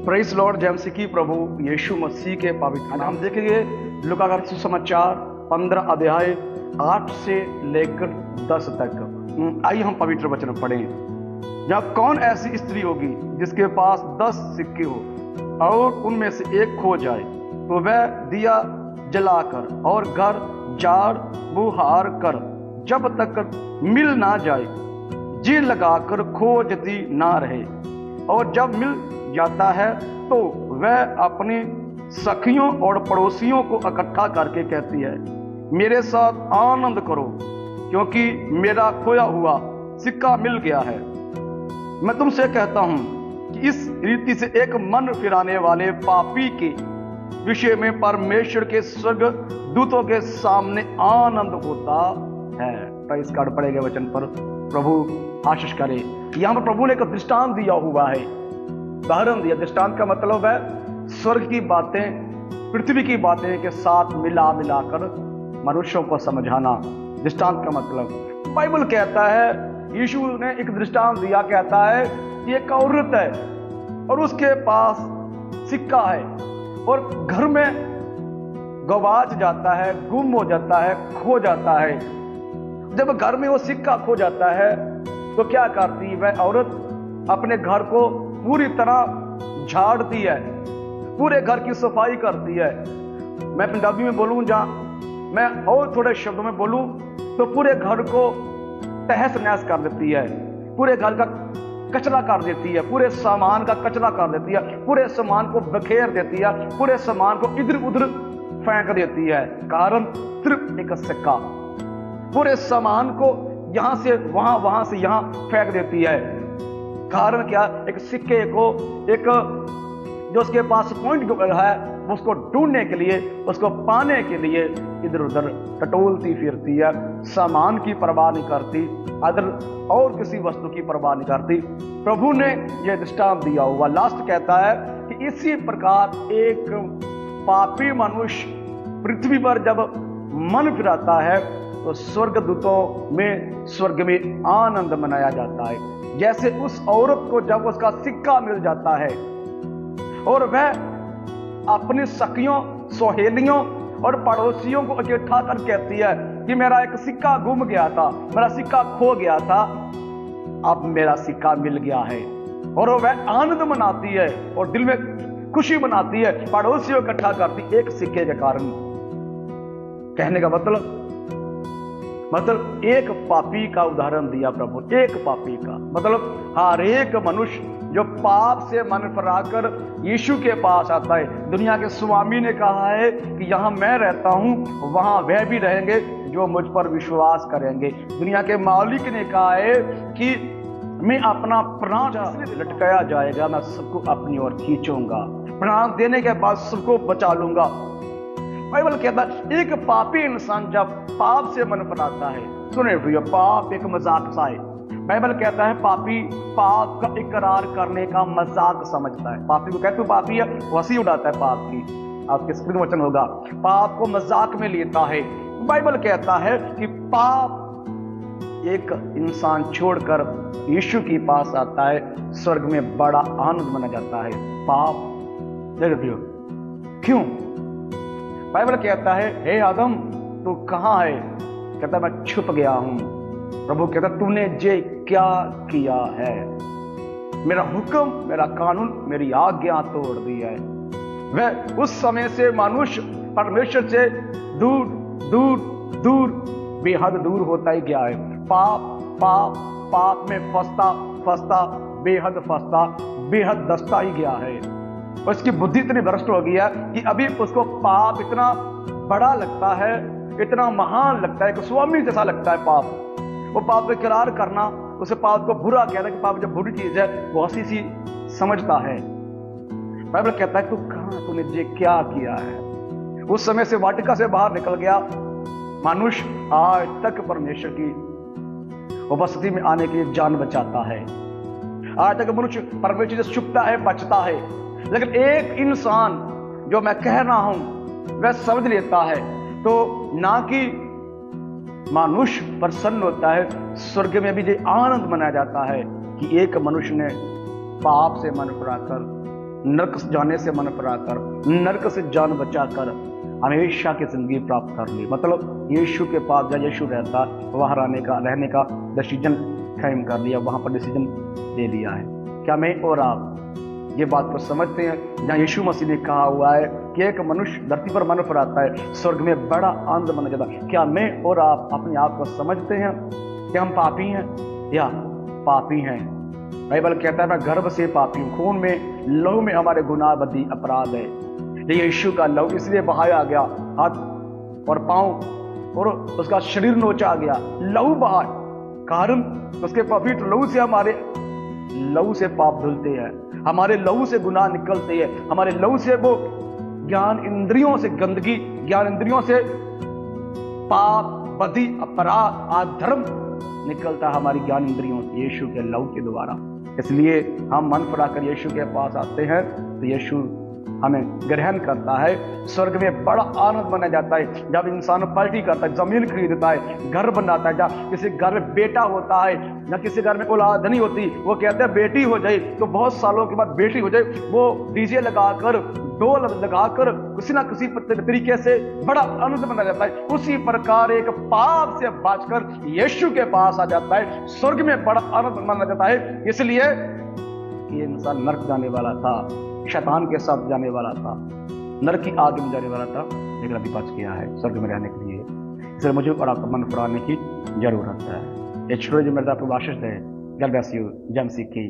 Praise Lord जय मसीह की। प्रभु यीशु मसीह के पवित्र नाम देखेंगे लूका का सुसमाचार 15 अध्याय 8 से लेकर 10 तक। आइए हम पवित्र वचन पढ़ें। जब कौन ऐसी स्त्री होगी जिसके पास 10 सिक्के हो और उनमें से एक खो जाए, तो वह दिया जलाकर और घर झाड़ बुहार कर जब तक मिल ना जाए जी लगाकर खोजती ना रहे, और जब मिल जाता है तो वह अपनी सखियों और पड़ोसियों को इकट्ठा करके कहती है, मेरे साथ आनंद करो क्योंकि मेरा खोया हुआ सिक्का मिल गया है। मैं तुमसे कहता हूं कि इस रीति से एक मन फिराने वाले पापी के विषय में परमेश्वर के स्वर्ग दूतों के सामने आनंद होता है। Praise God. पढ़े गए वचन पर प्रभु आशीष करे। यहां पर प्रभु ने एक दृष्टांत दिया हुआ है, उदाहरण दिया। दृष्टांत का मतलब है स्वर्ग की बातें पृथ्वी की बातें के साथ मिला मिलाकर मनुष्यों को समझाना। दृष्टांत का मतलब बाइबल कहता है, यीशु ने एक दृष्टांत दिया, कहता है कि एक औरत है और उसके पास सिक्का है और घर में गवाच जाता है, गुम हो जाता है, खो जाता है। जब घर में वो सिक्का खो जाता है तो क्या करती है वह औरत? अपने घर को पूरी तरह झाड़ती है, पूरे घर की सफाई करती है। मैं पंजाबी में बोलूं, जहां मैं और थोड़े शब्दों में बोलूं तो पूरे घर को तहस नहस कर देती है, पूरे घर का कचरा कर देती है, पूरे सामान का कचरा कर देती है, पूरे सामान को बखेर देती है, पूरे सामान को इधर उधर फेंक देती है। कारण सिर्फ एक सिक्का। पूरे सामान को यहां से वहां, वहां से यहां फेंक देती है। कारण क्या? एक सिक्के को, एक जो उसके पास पॉइंट है, उसको ढूंढने के लिए, उसको पाने के लिए इधर उधर टटोलती फिरती है, सामान की परवाह नहीं करती, अदर और किसी वस्तु की परवाह नहीं करती। प्रभु ने यह दृष्टांत दिया हुआ। लास्ट कहता है कि इसी प्रकार एक पापी मनुष्य पृथ्वी पर जब मन फिराता है तो स्वर्गदूतों में स्वर्ग में आनंद मनाया जाता है। जैसे उस औरत को जब उसका सिक्का मिल जाता है और वह अपनी सखियों, सहेलियों और पड़ोसियों को इकट्ठा कर कहती है कि मेरा एक सिक्का गुम गया था, मेरा सिक्का खो गया था, अब मेरा सिक्का मिल गया है, और वह आनंद मनाती है और दिल में खुशी मनाती है, पड़ोसियों इकट्ठा करती एक सिक्के के कारण। कहने का मतलब एक पापी का उदाहरण दिया प्रभु, एक पापी का मतलब हर एक मनुष्य जो पाप से मन फिराकर यीशु के पास आता है। दुनिया के स्वामी ने कहा है कि यहाँ मैं रहता हूँ, वहाँ वह भी रहेंगे जो मुझ पर विश्वास करेंगे। दुनिया के मालिक ने कहा है कि मैं अपना प्राण लटकाया जाएगा, मैं सबको अपनी ओर खींचूंगा, प्राण देने के बाद सबको बचा लूंगा। बाइबल कहता है एक पापी इंसान जब पाप से मन फिराता है, सुने भैया, पाप एक मजाक सा है। बाइबल कहता है पापी पाप का इकरार करने का मजाक समझता है। पापी को कहते तू पापी है, हंसी उड़ाता है पाप की। आपके स्क्रीन वचन होगा, पाप को मजाक में लेता है। बाइबल कहता है कि पाप एक इंसान छोड़कर यीशु के पास आता है, स्वर्ग में बड़ा आनंद माना जाता है। पाप क्यों? बाइबल कहता है हे आदम तू कहां है? कहता मैं छुप गया हूं। प्रभु कहता तूने जे क्या किया है? मेरा हुक्म, मेरा कानून, मेरी आज्ञा तोड़ दी है। वह उस समय से मनुष्य परमेश्वर से दूर दूर दूर बेहद दूर होता ही गया है। पाप पाप पाप में फंसता फंसता बेहद फंसता, बेहद दसता ही गया है। उसकी बुद्धि इतनी भ्रष्ट हो गई है कि अभी उसको पाप इतना बड़ा लगता है, इतना महान लगता है, कि स्वामी जैसा लगता है पाप। वो पाप को इकरार करना, उसे पाप को बुरा कहना कि पाप जब बुरी चीज है वो हंसी सी समझता है। बाइबल कहता है तू कहां, तूने ये क्या किया है? उस समय से वाटिका से बाहर निकल गया मनुष्य आज तक परमेश्वर की उपस्थिति में आने के लिए जान बचाता है। आज तक मनुष्य परमेश्वर से छुपता है, बचता है, लेकिन एक इंसान जो मैं कह रहा हूं वह समझ लेता है तो ना कि मनुष्य प्रसन्न होता है, स्वर्ग में भी ये आनंद मनाया जाता है कि एक मनुष्य ने पाप से मन फिराकर नरक जाने से मन फिराकर, नरक से जान बचाकर हमेशा की जिंदगी प्राप्त कर ली। मतलब यीशु के पास जहाँ यीशु रहता, वहाँ रहने का डिसीजन कायम कर लिया, वहाँ पर डिसीजन ले लिया है। क्या मैं और आप ये बात को समझते हैं? जहाँ यीशु मसीह ने कहा हुआ है कि एक मनुष्य धरती पर मन फिराता है, स्वर्ग में बड़ा आनंद बन जाता है। क्या मैं और आप अपने आप को समझते हैं कि हम पापी हैं या पापी हैं? बाइबल कहता है मैं गर्भ से पापी हूँ, खून में लहू में हमारे गुनाह बदी अपराध है। ये यीशु का लहू इसलिए बहाया गया, हाथ और पांव और उसका शरीर नोचा गया, लहू बहा, कारण उसके पवित्र लहू से हमारे लहू से पाप धुलते हैं, हमारे लहू से गुनाह निकलते हैं, हमारे लहू से वो ज्ञान इंद्रियों से गंदगी, ज्ञान इंद्रियों से पाप बदी अपराध अधर्म निकलता है हमारी ज्ञान इंद्रियों से, यीशु के लहू के द्वारा। इसलिए हम मन फिराकर यीशु के पास आते हैं तो यीशु हमें ग्रहण करता है। स्वर्ग में बड़ा आनंद मनाया जाता है जब इंसान पार्टी करता है, जमीन खरीदता है, घर बनाता है। जब किसी घर में बेटा होता है या किसी घर में औलाद नहीं होती, वो कहते हैं बेटी हो जाए, तो बहुत सालों के बाद बेटी हो जाए, वो डीजे लगाकर, डोल लगाकर किसी ना किसी तरीके से बड़ा आनंद मनाया जाता है। उसी प्रकार एक पाप से बचकर यीशु के पास आ जाता है, स्वर्ग में बड़ा आनंद मनाया जाता है। इसलिए ये इंसान नरक जाने वाला था, शैतान के साथ जाने वाला था, नरक की आग में जाने वाला था, लेकिन अभी बच गया है स्वर्ग में रहने के लिए। इसलिए मुझे और आपका मन फिराने की जरूरत है। ये छोटे जो मेरे आपको आशीष है। God bless you. जय मसीह की।